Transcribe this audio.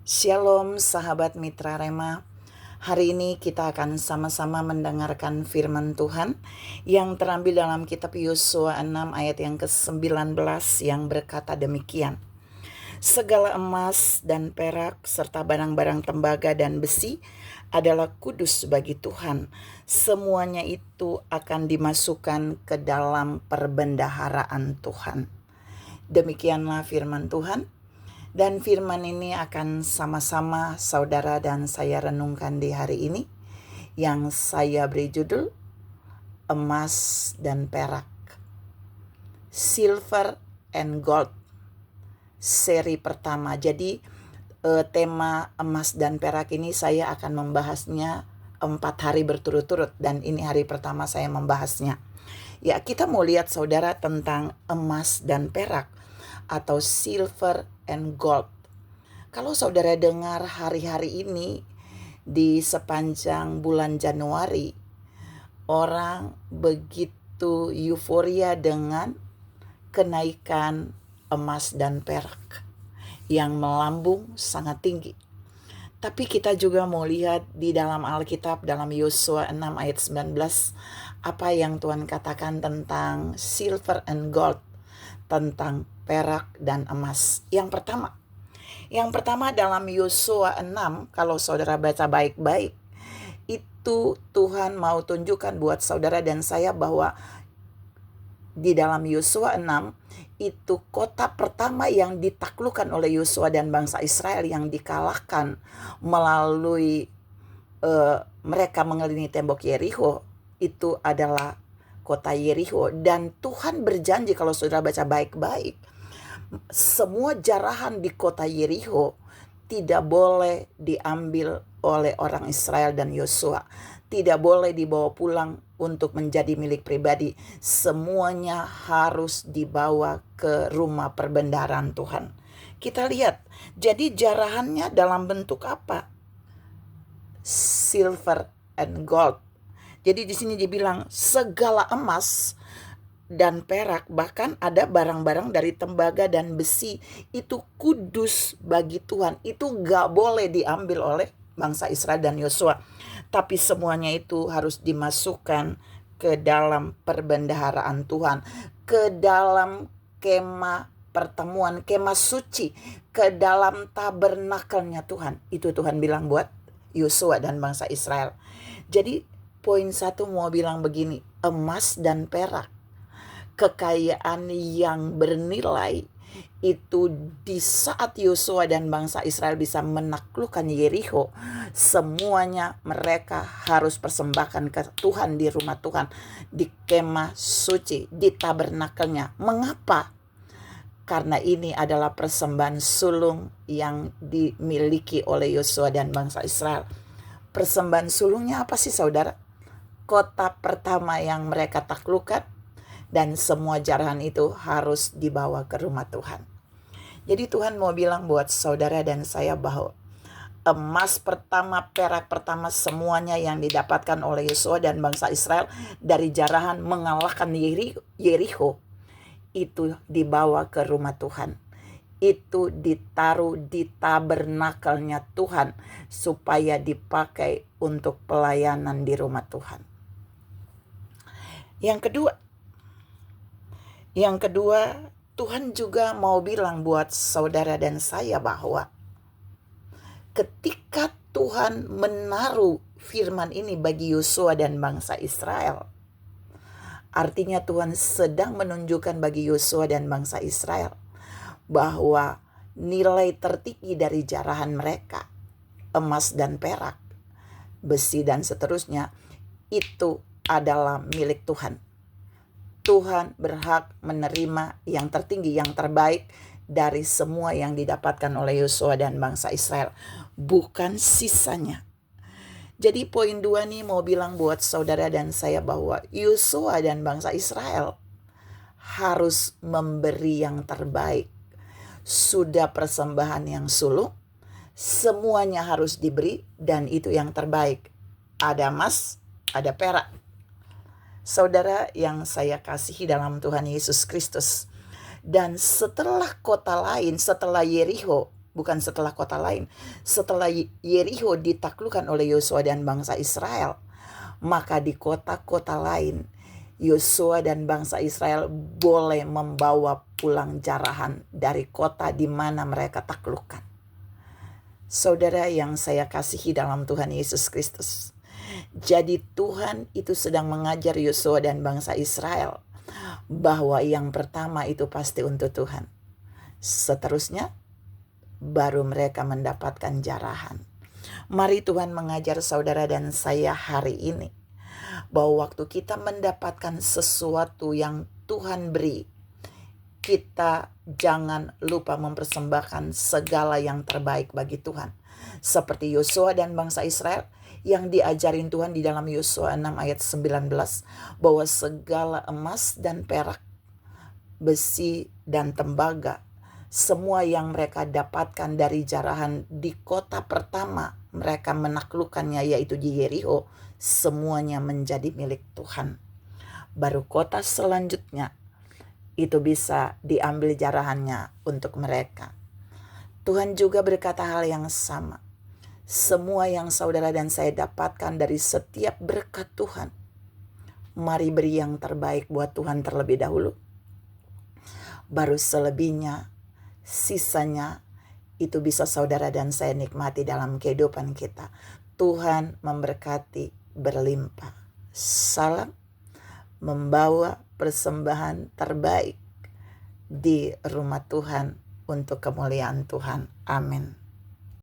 Shalom sahabat Mitra Rema. Hari ini kita akan sama-sama mendengarkan firman Tuhan yang terambil dalam kitab Yosua 6 ayat yang ke-19 yang berkata demikian. Segala emas dan perak serta barang-barang tembaga dan besi adalah kudus bagi Tuhan. Semuanya itu akan dimasukkan ke dalam perbendaharaan Tuhan. Demikianlah firman Tuhan. Dan firman ini akan sama-sama saudara dan saya renungkan di hari ini, yang saya beri judul Emas dan Perak, Silver and Gold, seri pertama. Jadi tema emas dan perak ini saya akan membahasnya 4 hari berturut-turut, dan ini hari pertama saya membahasnya. Ya, kita mau lihat saudara tentang emas dan perak atau silver and gold. Kalau saudara dengar hari-hari ini di sepanjang bulan Januari, orang begitu euforia dengan kenaikan emas dan perak yang melambung sangat tinggi. Tapi kita juga mau lihat di dalam Alkitab, dalam Yosua 6 ayat 19, apa yang Tuhan katakan tentang silver and gold, tentang perak dan emas. Yang pertama dalam Yosua 6, kalau saudara baca baik-baik, itu Tuhan mau tunjukkan buat saudara dan saya bahwa di dalam Yosua 6, itu kota pertama yang ditaklukkan oleh Yosua dan bangsa Israel, yang dikalahkan melalui mereka mengelilingi tembok Yerikho, itu adalah kota Yerikho. Dan Tuhan berjanji, kalau saudara baca baik-baik, semua jarahan di kota Yerikho tidak boleh diambil oleh orang Israel dan Yosua. Tidak boleh dibawa pulang untuk menjadi milik pribadi. Semuanya harus dibawa ke rumah perbendaharaan Tuhan. Kita lihat, jadi jarahannya dalam bentuk apa? Silver and gold. Jadi di sini dibilang segala emas dan perak, bahkan ada barang-barang dari tembaga dan besi, itu kudus bagi Tuhan. Itu gak boleh diambil oleh bangsa Israel dan Yosua. Tapi semuanya itu harus dimasukkan ke dalam perbendaharaan Tuhan, ke dalam kemah pertemuan, kemah suci, ke dalam tabernakelnya Tuhan. Itu Tuhan bilang buat Yosua dan bangsa Israel. Jadi poin 1 mau bilang begini, emas dan perak, kekayaan yang bernilai itu di saat Yosua dan bangsa Israel bisa menaklukkan Yerikho, semuanya mereka harus persembahkan ke Tuhan di rumah Tuhan, di kemah suci, di tabernakelnya. Mengapa? Karena ini adalah persembahan sulung yang dimiliki oleh Yosua dan bangsa Israel. Persembahan sulungnya apa sih saudara? Kota pertama yang mereka taklukkan, dan semua jarahan itu harus dibawa ke rumah Tuhan. Jadi Tuhan mau bilang buat saudara dan saya bahwa emas pertama, perak pertama, semuanya yang didapatkan oleh Yosua dan bangsa Israel dari jarahan mengalahkan Yerikho, itu dibawa ke rumah Tuhan. Itu ditaruh di tabernakelnya Tuhan supaya dipakai untuk pelayanan di rumah Tuhan. Yang kedua, Tuhan juga mau bilang buat saudara dan saya bahwa ketika Tuhan menaruh firman ini bagi Yosua dan bangsa Israel, artinya Tuhan sedang menunjukkan bagi Yosua dan bangsa Israel bahwa nilai tertinggi dari jarahan mereka, emas dan perak, besi dan seterusnya, itu adalah milik Tuhan. Tuhan berhak menerima yang tertinggi, yang terbaik dari semua yang didapatkan oleh Yosua dan bangsa Israel, bukan sisanya. Jadi poin 2 nih mau bilang buat saudara dan saya bahwa Yosua dan bangsa Israel harus memberi yang terbaik. Sudah persembahan yang sulung, semuanya harus diberi, dan itu yang terbaik. Ada emas, ada perak. Saudara yang saya kasihi dalam Tuhan Yesus Kristus, dan setelah kota lain, setelah Yerikho, bukan setelah kota lain. Setelah Yerikho ditaklukkan oleh Yosua dan bangsa Israel, maka di kota-kota lain Yosua dan bangsa Israel boleh membawa pulang jarahan dari kota di mana mereka taklukkan. Saudara yang saya kasihi dalam Tuhan Yesus Kristus, jadi Tuhan itu sedang mengajar Yosua dan bangsa Israel bahwa yang pertama itu pasti untuk Tuhan. Seterusnya baru mereka mendapatkan jarahan. Mari Tuhan mengajar saudara dan saya hari ini bahwa waktu kita mendapatkan sesuatu yang Tuhan beri, kita jangan lupa mempersembahkan segala yang terbaik bagi Tuhan. Seperti Yosua dan bangsa Israel yang diajarin Tuhan di dalam Yosua 6 ayat 19, bahwa segala emas dan perak, besi dan tembaga, semua yang mereka dapatkan dari jarahan di kota pertama mereka menaklukkannya, yaitu di Yerikho, semuanya menjadi milik Tuhan. Baru kota selanjutnya itu bisa diambil jarahannya untuk mereka. Tuhan juga berkata hal yang sama. Semua yang saudara dan saya dapatkan dari setiap berkat Tuhan, mari beri yang terbaik buat Tuhan terlebih dahulu. Baru selebihnya, sisanya itu bisa saudara dan saya nikmati dalam kehidupan kita. Tuhan memberkati berlimpah. Salam membawa persembahan terbaik di rumah Tuhan untuk kemuliaan Tuhan. Amin.